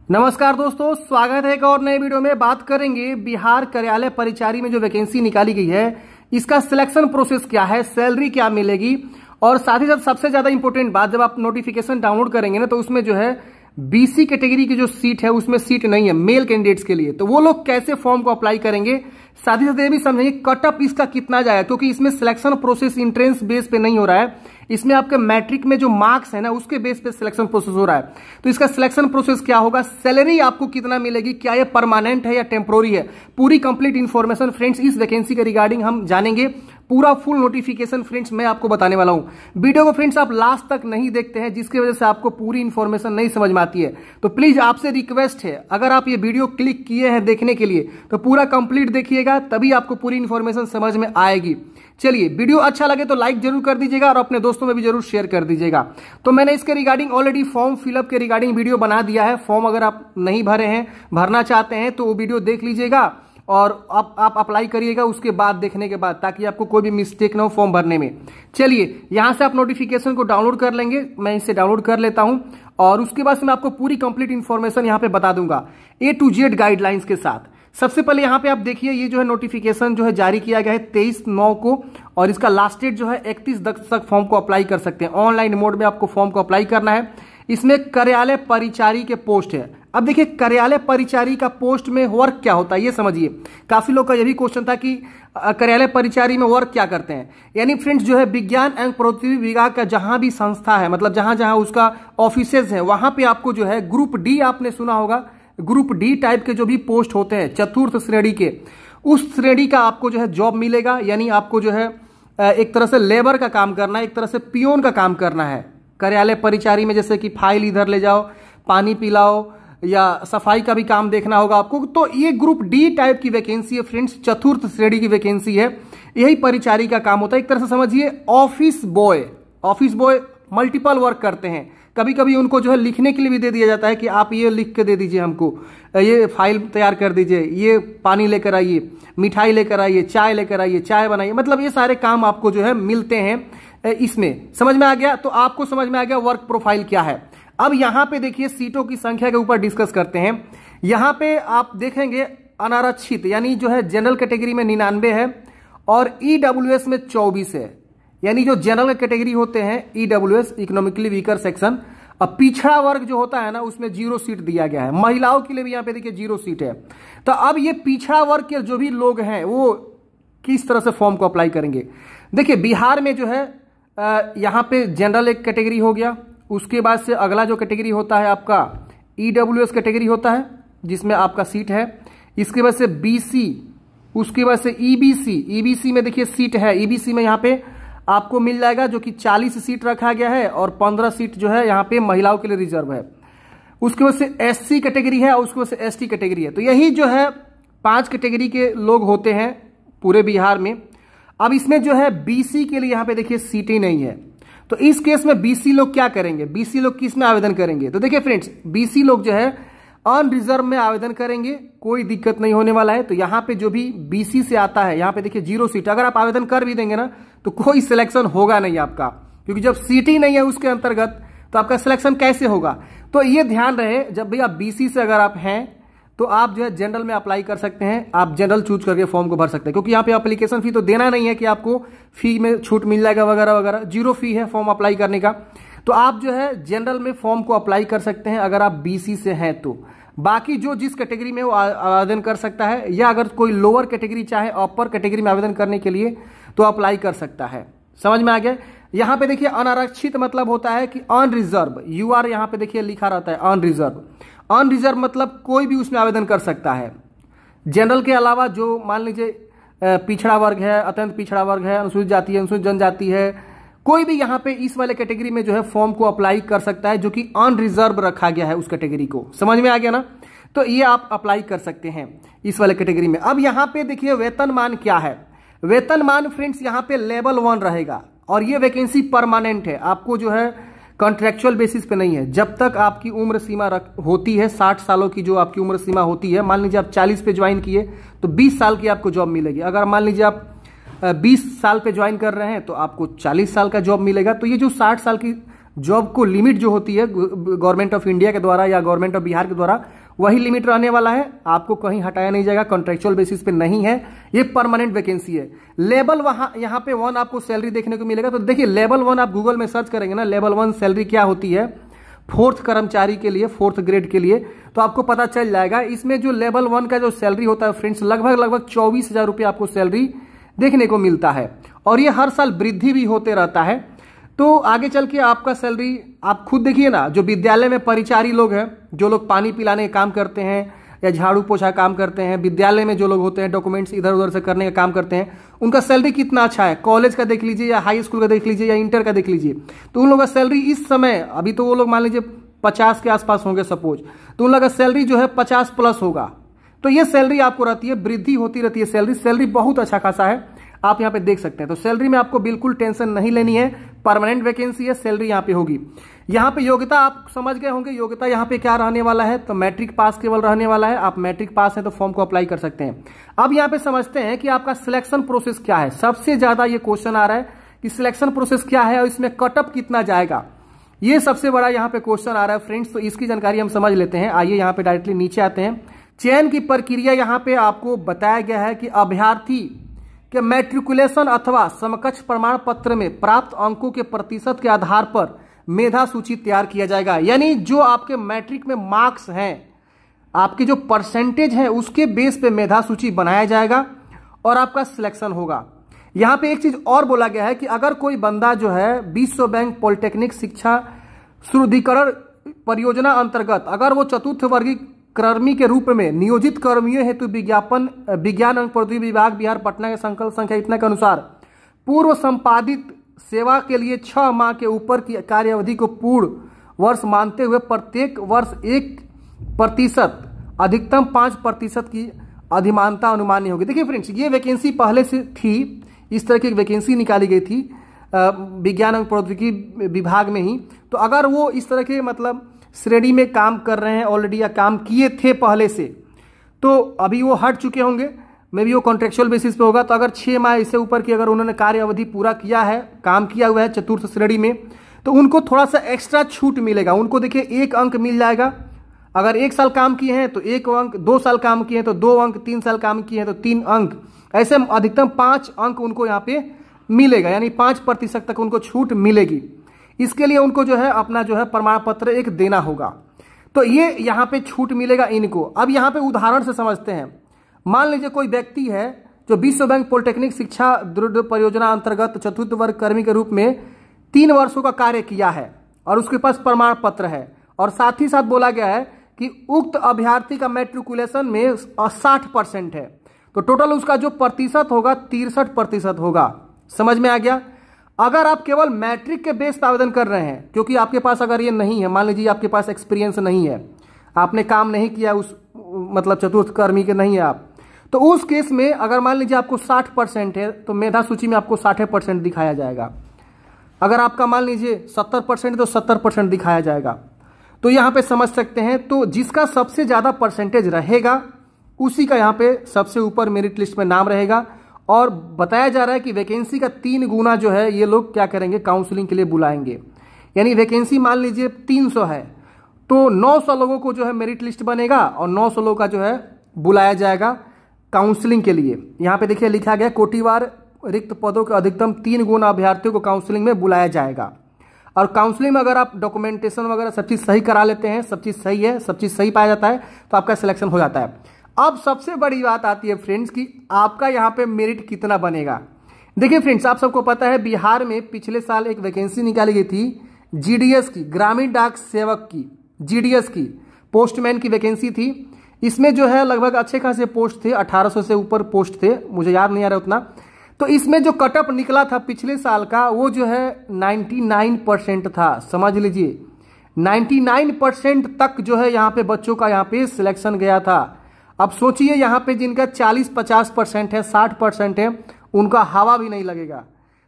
नमस्कार दोस्तों, स्वागत है एक और नए वीडियो में। बात करेंगे बिहार कार्यालय परिचारी में जो वैकेंसी निकाली गई है, इसका सिलेक्शन प्रोसेस क्या है, सैलरी क्या मिलेगी, और साथ ही साथ सबसे ज्यादा इंपॉर्टेंट बात, जब आप नोटिफिकेशन डाउनलोड करेंगे ना, तो उसमें जो है बीसी कैटेगरी की जो सीट है उसमें सीट नहीं है मेल कैंडिडेट्स के लिए। तो वो लोग कैसे फॉर्म को अप्लाई करेंगे, साथ ही साथ ये भी समझेंगे कट ऑफ इसका कितना जाए, क्योंकि इसमें सिलेक्शन प्रोसेस इंट्रेंस बेस पे नहीं हो रहा है, इसमें आपके मैट्रिक में जो मार्क्स है ना उसके बेस पे सिलेक्शन प्रोसेस हो रहा है। तो इसका सिलेक्शन प्रोसेस क्या होगा, सैलरी आपको कितना मिलेगी, क्या ये परमानेंट है या टेम्पोररी है, पूरी कंप्लीट इंफॉर्मेशन फ्रेंड्स इस वैकेंसी के रिगार्डिंग हम जानेंगे। पूरा फुल नोटिफिकेशन फ्रेंड्स मैं आपको बताने वाला हूं। वीडियो को फ्रेंड्स आप लास्ट तक नहीं देखते हैं, जिसकी वजह से आपको पूरी इंफॉर्मेशन नहीं समझ में आती है। तो प्लीज आपसे रिक्वेस्ट है, अगर आप ये वीडियो क्लिक किए हैं देखने के लिए तो पूरा कंप्लीट देखिएगा, तभी आपको पूरी इंफॉर्मेशन समझ में आएगी। चलिए, वीडियो अच्छा लगे तो लाइक जरूर कर दीजिएगा और अपने दोस्तों में भी जरूर शेयर कर दीजिएगा। तो मैंने इसके रिगार्डिंग ऑलरेडी फॉर्म फिलअप के रिगार्डिंग वीडियो बना दिया है। फॉर्म अगर आप नहीं भरे हैं, भरना चाहते हैं, तो वो वीडियो देख लीजिएगा और आप अप्लाई करिएगा उसके बाद, देखने के बाद, ताकि आपको कोई भी मिस्टेक ना हो फॉर्म भरने में। चलिए, यहां से आप नोटिफिकेशन को डाउनलोड कर लेंगे, मैं इसे डाउनलोड कर लेता हूं और उसके बाद मैं आपको पूरी कंप्लीट इंफॉर्मेशन यहां पे बता दूंगा A to Z गाइडलाइंस के साथ। सबसे पहले यहां पे आप देखिए, ये जो है नोटिफिकेशन जो है जारी किया गया है 23/9 को, और इसका लास्ट डेट जो है 31 तक फॉर्म को अप्लाई कर सकते हैं। ऑनलाइन मोड में आपको फॉर्म को अप्लाई करना है। इसमें कार्यालय परिचारी के पोस्ट है। अब देखिए, कार्यालय परिचारी का पोस्ट में वर्क क्या होता है ये समझिए। काफी लोग का यह भी क्वेश्चन था कि कार्यालय परिचारी में वर्क क्या करते हैं। यानी फ्रेंड्स जो है विज्ञान एवं प्रौद्योगिकी विभाग का जहां भी संस्था है, मतलब जहां जहां उसका ऑफिसेज है, वहां पे आपको जो है ग्रुप डी, आपने सुना होगा, ग्रुप डी टाइप के जो भी पोस्ट होते हैं चतुर्थ श्रेणी के, उस श्रेणी का आपको जो है जॉब मिलेगा। यानी आपको जो है एक तरह से लेबर का काम करना है, एक तरह से पियोन का काम करना है कार्यालय परिचारी में। जैसे कि फाइल इधर ले जाओ, पानी पिलाओ, या सफाई का भी काम देखना होगा आपको। तो ये ग्रुप डी टाइप की वैकेंसी है फ्रेंड्स, चतुर्थ श्रेणी की वैकेंसी है। यही परिचारी का काम होता है। एक तरह से समझिए ऑफिस बॉय मल्टीपल वर्क करते हैं। कभी कभी उनको जो है लिखने के लिए भी दे दिया जाता है कि आप ये लिख के दे दीजिए हमको, ये फाइल तैयार कर दीजिए, ये पानी लेकर आइए, मिठाई लेकर आइए, चाय लेकर आइए, चाय बनाइए। मतलब ये सारे काम आपको जो है मिलते हैं इसमें। समझ में आ गया? तो आपको समझ में आ गया वर्क प्रोफाइल क्या है। अब यहां पे देखिए, सीटों की संख्या के ऊपर डिस्कस करते हैं। यहां पे आप देखेंगे अनारक्षित यानी जो है जनरल कैटेगरी में 99 है और ईडब्ल्यूएस में 24 है। यानी जो जनरल कैटेगरी होते हैं ईडब्ल्यूएस, इकोनॉमिकली वीकर सेक्शन, अब पिछड़ा वर्ग जो होता है ना, उसमें 0 सीट दिया गया है। महिलाओं के लिए भी यहां पे देखिए 0 सीट है। तो अब ये पिछड़ा वर्ग के जो भी लोग हैं वो किस तरह से फॉर्म को अप्लाई करेंगे। देखिए, बिहार में जो है यहां पे जनरल एक कैटेगरी हो गया, उसके बाद से अगला जो कैटेगरी होता है आपका ईडब्ल्यूएस कैटेगरी होता है, जिसमें आपका सीट है। इसके बाद से बीसी, उसके बाद से ईबीसी में देखिए सीट है। ईबीसी में यहाँ पे आपको मिल जाएगा, जो कि 40 सीट रखा गया है और 15 सीट जो है यहाँ पे महिलाओं के लिए रिजर्व है। उसके बाद से एससी कैटेगरी है और उसके बाद से एसटी कैटेगरी है। तो यही जो है 5 कैटेगरी के लोग होते हैं पूरे बिहार में। अब इसमें जो है बीसी के लिए यहाँ पे देखिए सीट ही नहीं है। तो इस केस में बीसी लोग क्या करेंगे, बीसी लोग किस में आवेदन करेंगे। तो देखिए फ्रेंड्स, बीसी लोग जो है अनरिजर्व में आवेदन करेंगे, कोई दिक्कत नहीं होने वाला है। तो यहाँ पे जो भी बीसी से आता है, यहाँ पे देखिए 0 सीट। अगर आप आवेदन कर भी देंगे ना तो कोई सिलेक्शन होगा नहीं आपका, क्योंकि जब सीट ही नहीं है उसके अंतर्गत तो आपका सिलेक्शन कैसे होगा। तो ये ध्यान रहे, जब भी आप बीसी से अगर आप हैं तो आप जो है जनरल में अप्लाई कर सकते हैं। आप जनरल चूज करके फॉर्म को भर सकते हैं, क्योंकि यहाँ पे एप्लीकेशन फी तो देना नहीं है कि आपको फी में छूट मिल जाएगा वगैरह वगैरह। 0 फी है फॉर्म अप्लाई करने का। तो आप जो है जनरल में फॉर्म को अप्लाई कर सकते हैं अगर आप बीसी से हैं तो। बाकी जो जिस कैटेगरी में वो आवेदन कर सकता है, या अगर कोई लोअर कैटेगरी चाहे अपर कैटेगरी में आवेदन करने के लिए तो अप्लाई कर सकता है। समझ में आ गया? यहाँ पे देखिए अनारक्षित मतलब होता है कि अनरिजर्व, यूआर यहाँ पे देखिए लिखा रहता है अनरिजर्व। अनरिजर्व मतलब कोई भी उसमें आवेदन कर सकता है। जनरल के अलावा जो मान लीजिए पिछड़ा वर्ग है, अत्यंत पिछड़ा वर्ग है, अनुसूचित जाति है, अनुसूचित जनजाति है, कोई भी यहाँ पे इस वाले कैटेगरी में जो है फॉर्म को अप्लाई कर सकता है, जो कि अनरिजर्व रखा गया है उस कैटेगरी को। समझ में आ गया ना? तो ये आप अप्लाई कर सकते हैं इस वाले कैटेगरी में। अब यहाँ पे देखिए वेतनमान क्या है। वेतनमान फ्रेंड्स यहाँ पे लेवल 1 रहेगा और ये वैकेंसी परमानेंट है। आपको जो है कॉन्ट्रेक्चुअल बेसिस पे नहीं है। जब तक आपकी उम्र सीमा होती है 60 सालों की, जो आपकी उम्र सीमा होती है, मान लीजिए आप 40 पे ज्वाइन किए तो 20 साल की आपको जॉब मिलेगी। अगर मान लीजिए आप 20 साल पे ज्वाइन कर रहे हैं तो आपको 40 साल का जॉब मिलेगा। तो ये जो 60 साल की जॉब को लिमिट जो होती है गवर्नमेंट ऑफ इंडिया के द्वारा या गवर्नमेंट ऑफ बिहार के द्वारा, वही लिमिट रहने वाला है, आपको कहीं हटाया नहीं जाएगा, कॉन्ट्रेक्चुअल बेसिस पे नहीं है, ये परमानेंट वैकेंसी है। लेवल यहाँ पे 1 आपको सैलरी देखने को मिलेगा। तो देखिए लेवल 1 आप गूगल में सर्च करेंगे ना, लेवल 1 सैलरी क्या होती है 4th कर्मचारी के लिए, 4th ग्रेड के लिए, तो आपको पता चल जाएगा। इसमें जो लेवल 1 का जो सैलरी होता है फ्रेंड्स, लगभग 24,000 रुपये आपको सैलरी देखने को मिलता है, और ये हर साल वृद्धि भी होते रहता है। तो आगे चल के आपका सैलरी आप खुद देखिए ना, जो विद्यालय में परिचारी लोग हैं, जो लोग पानी पिलाने का काम करते हैं या झाड़ू पोछा काम करते हैं, विद्यालय में जो लोग होते हैं डॉक्यूमेंट्स इधर उधर से करने का काम करते हैं, उनका सैलरी कितना अच्छा है। कॉलेज का देख लीजिए या हाई स्कूल का देख लीजिए या इंटर का देख लीजिए, तो उन लोगों का सैलरी इस समय, अभी तो वो लोग मान लीजिए 50 के आसपास होंगे सपोज, तो उन लोगों का सैलरी जो है 50 प्लस होगा। तो ये सैलरी आपको रहती है, वृद्धि होती रहती है सैलरी बहुत अच्छा खासा है, आप यहाँ पे देख सकते हैं। तो सैलरी में आपको बिल्कुल टेंशन नहीं लेनी है, परमानेंट वैकेंसी है, सैलरी यहाँ पे होगी। यहाँ पे योग्यता आप समझ गए होंगे, योग्यता यहाँ पे क्या रहने वाला है, तो मैट्रिक पास केवल रहने वाला है। आप मैट्रिक पास है तो फॉर्म को अप्लाई कर सकते हैं। अब यहाँ पे समझते हैं कि आपका सिलेक्शन प्रोसेस क्या है। सबसे ज्यादा ये क्वेश्चन आ रहा है कि सिलेक्शन प्रोसेस क्या है और इसमें कटअप कितना जाएगा, ये सबसे बड़ा यहाँ पे क्वेश्चन आ रहा है फ्रेंड्स। तो इसकी जानकारी हम समझ लेते हैं। आइए यहाँ पे डायरेक्टली नीचे आते हैं। चयन की प्रक्रिया यहाँ पे आपको बताया गया है कि अभ्यर्थी के मैट्रिकुलेशन अथवा समकक्ष प्रमाण पत्र में प्राप्त अंकों के प्रतिशत के आधार पर मेधा सूची तैयार किया जाएगा। यानी जो आपके मैट्रिक में मार्क्स हैं, आपके जो परसेंटेज है, उसके बेस पे मेधा सूची बनाया जाएगा और आपका सिलेक्शन होगा। यहां पे एक चीज और बोला गया है कि अगर कोई बंदा जो है विश्व बैंक पॉलिटेक्निक शिक्षा सुदृढ़ीकरण परियोजना अंतर्गत अगर वो चतुर्थ वर्गीय कर्मी के रूप में नियोजित कर्मियों हेतु विज्ञान एवं प्रौद्योगिकी विभाग बिहार पटना के संकल्प संख्या इतना के अनुसार पूर्व संपादित सेवा के लिए 6 माह के ऊपर की कार्य अवधि को पूर्ण वर्ष मानते हुए प्रत्येक वर्ष 1% अधिकतम 5% की अधिमानता अनुमान्य होगी। देखिए फ्रेंड्स, ये वैकेंसी पहले से थी, इस तरह की एक वैकेंसी निकाली गई थी विज्ञान एवं प्रौद्योगिकी विभाग में ही। तो अगर वो इस तरह के मतलब श्रेणी में काम कर रहे हैं ऑलरेडी या काम किए थे पहले से, तो अभी वो हट चुके होंगे, मे भी वो कॉन्ट्रेक्चुअल बेसिस पे होगा। तो अगर 6 माह इससे ऊपर की अगर उन्होंने कार्य अवधि पूरा किया है, काम किया हुआ है चतुर्थ श्रेणी में, तो उनको थोड़ा सा एक्स्ट्रा छूट मिलेगा। उनको देखिए 1 अंक मिल जाएगा। अगर 1 साल काम किए हैं तो 1 अंक, 2 साल काम किए हैं तो 2 अंक, 3 साल काम किए हैं तो 3 अंक, ऐसे अधिकतम 5 अंक उनको यहाँ पे मिलेगा। यानी 5% तक उनको छूट मिलेगी। इसके लिए उनको जो है अपना जो है प्रमाण पत्र एक देना होगा। तो ये यहाँ पे छूट मिलेगा इनको। अब यहाँ पे उदाहरण से समझते हैं। मान लीजिए कोई व्यक्ति है जो विश्व बैंक पॉलिटेक्निक शिक्षा दृढ़ परियोजना अंतर्गत चतुर्थ वर्ग कर्मी के रूप में 3 वर्षों का कार्य किया है और उसके पास प्रमाण पत्र है, और साथ ही साथ बोला गया है कि उक्त अभ्यर्थी का मैट्रिकुलेशन में 60% है, तो टोटल उसका जो प्रतिशत होगा 63% होगा। समझ में आ गया। अगर आप केवल मैट्रिक के बेस पर आवेदन कर रहे हैं, क्योंकि आपके पास अगर ये नहीं है, मान लीजिए आपके पास एक्सपीरियंस नहीं है, आपने काम नहीं किया उस मतलब चतुर्थ कर्मी के नहीं है आप, तो उस केस में अगर मान लीजिए आपको 60% है तो मेधा सूची में आपको 60% दिखाया जाएगा। अगर आपका मान लीजिए 70% तो 70% दिखाया जाएगा। तो यहाँ पे समझ सकते हैं। तो जिसका सबसे ज्यादा परसेंटेज रहेगा उसी का यहाँ पे सबसे ऊपर मेरिट लिस्ट में नाम रहेगा। और बताया जा रहा है कि वैकेंसी का 3 गुना जो है ये लोग क्या करेंगे, काउंसलिंग के लिए बुलाएंगे। यानी वैकेंसी मान लीजिए 300 है तो 900 लोगों को जो है मेरिट लिस्ट बनेगा और 900 लोगों का जो है बुलाया जाएगा काउंसलिंग के लिए। यहाँ पे देखिए लिखा गया कोटिवार रिक्त पदों के अधिकतम 3 गुना अभ्यर्थियों को काउंसलिंग में बुलाया जाएगा। और काउंसलिंग में अगर आप डॉक्यूमेंटेशन वगैरह सब चीज सही करा लेते हैं, सब चीज सही है, सब चीज सही पाया जाता है, तो आपका सिलेक्शन हो जाता है। अब सबसे बड़ी बात आती है फ्रेंड्स कि आपका यहाँ पे मेरिट कितना बनेगा। देखिए फ्रेंड्स, आप सबको पता है बिहार में पिछले साल एक वैकेंसी निकाली गई थी जीडीएस की, ग्रामीण डाक सेवक की, जीडीएस की पोस्टमैन की वैकेंसी थी। इसमें जो है लगभग अच्छे खासे पोस्ट थे, 1800 से ऊपर पोस्ट थे, मुझे याद नहीं आ रहा उतना। तो इसमें जो कटअप निकला था पिछले साल का वो जो है 99% था। समझ लीजिए 99% तक जो है यहाँ पे बच्चों का यहाँ पे सिलेक्शन गया था। अब सोचिए यहाँ पे जिनका 40-50% है, 60% है, उनका हवा भी नहीं लगेगा।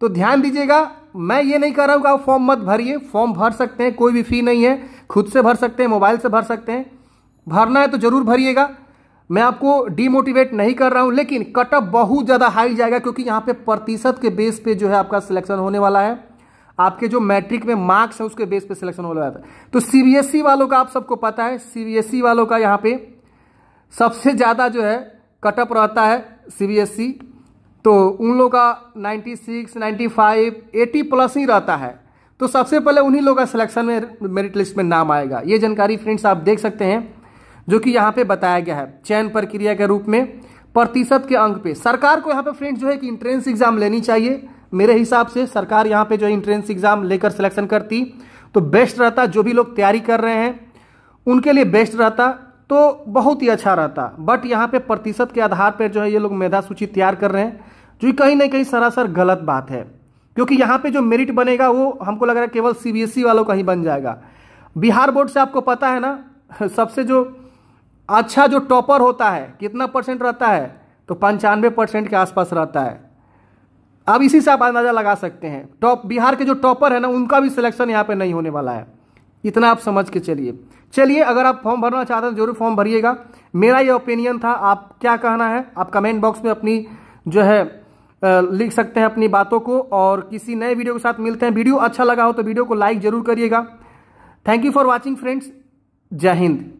तो ध्यान दीजिएगा, मैं ये नहीं कर रहा हूँ कि आप फॉर्म मत भरिए, फॉर्म भर सकते हैं, कोई भी फी नहीं है, खुद से भर सकते हैं, मोबाइल से भर सकते हैं, भरना है तो जरूर भरिएगा। मैं आपको डीमोटिवेट नहीं कर रहा हूं, लेकिन कटअप बहुत ज्यादा हाई जाएगा क्योंकि यहाँ पे प्रतिशत के बेस पे जो है आपका सिलेक्शन होने वाला है। आपके जो मैट्रिक में मार्क्स है उसके बेस पे सिलेक्शन हो जाता है। तो सीबीएसई वालों का आप सबको पता है, सीबीएसई वालों का यहाँ पे सबसे ज़्यादा जो है कटअप रहता है सीबीएसई, तो उन लोगों का 96, 95, 80 प्लस ही रहता है। तो सबसे पहले उन्हीं लोगों का सिलेक्शन में मेरिट लिस्ट में नाम आएगा। ये जानकारी फ्रेंड्स आप देख सकते हैं जो कि यहाँ पे बताया गया है चयन प्रक्रिया के रूप में प्रतिशत के अंक पे। सरकार को यहाँ पे फ्रेंड्स जो है कि इंट्रेंस एग्जाम लेनी चाहिए। मेरे हिसाब से सरकार यहाँ पे जो है इंट्रेंस एग्जाम लेकर सिलेक्शन करती तो बेस्ट रहता, जो भी लोग तैयारी कर रहे हैं उनके लिए बेस्ट रहता, तो बहुत ही अच्छा रहता। बट यहाँ पे प्रतिशत के आधार पर जो है ये लोग मेधा सूची तैयार कर रहे हैं, जो कहीं ना कहीं सरासर गलत बात है, क्योंकि यहाँ पे जो मेरिट बनेगा वो हमको लग रहा है केवल सीबीएसई वालों का ही बन जाएगा। बिहार बोर्ड से आपको पता है ना, सबसे जो अच्छा जो टॉपर होता है कितना परसेंट रहता है, तो 95% के आसपास रहता है। अब इसी से आप अंदाजा लगा सकते हैं टॉप बिहार के जो टॉपर है ना उनका भी सिलेक्शन यहाँ पे नहीं होने वाला है। इतना आप समझ के चलिए अगर आप फॉर्म भरना चाहते हैं जरूर फॉर्म भरिएगा। मेरा ये ओपिनियन था, आप क्या कहना है आप कमेंट बॉक्स में अपनी जो है लिख सकते हैं अपनी बातों को। और किसी नए वीडियो के साथ मिलते हैं। वीडियो अच्छा लगा हो तो वीडियो को लाइक जरूर करिएगा। Thank you for watching friends. जय हिंद।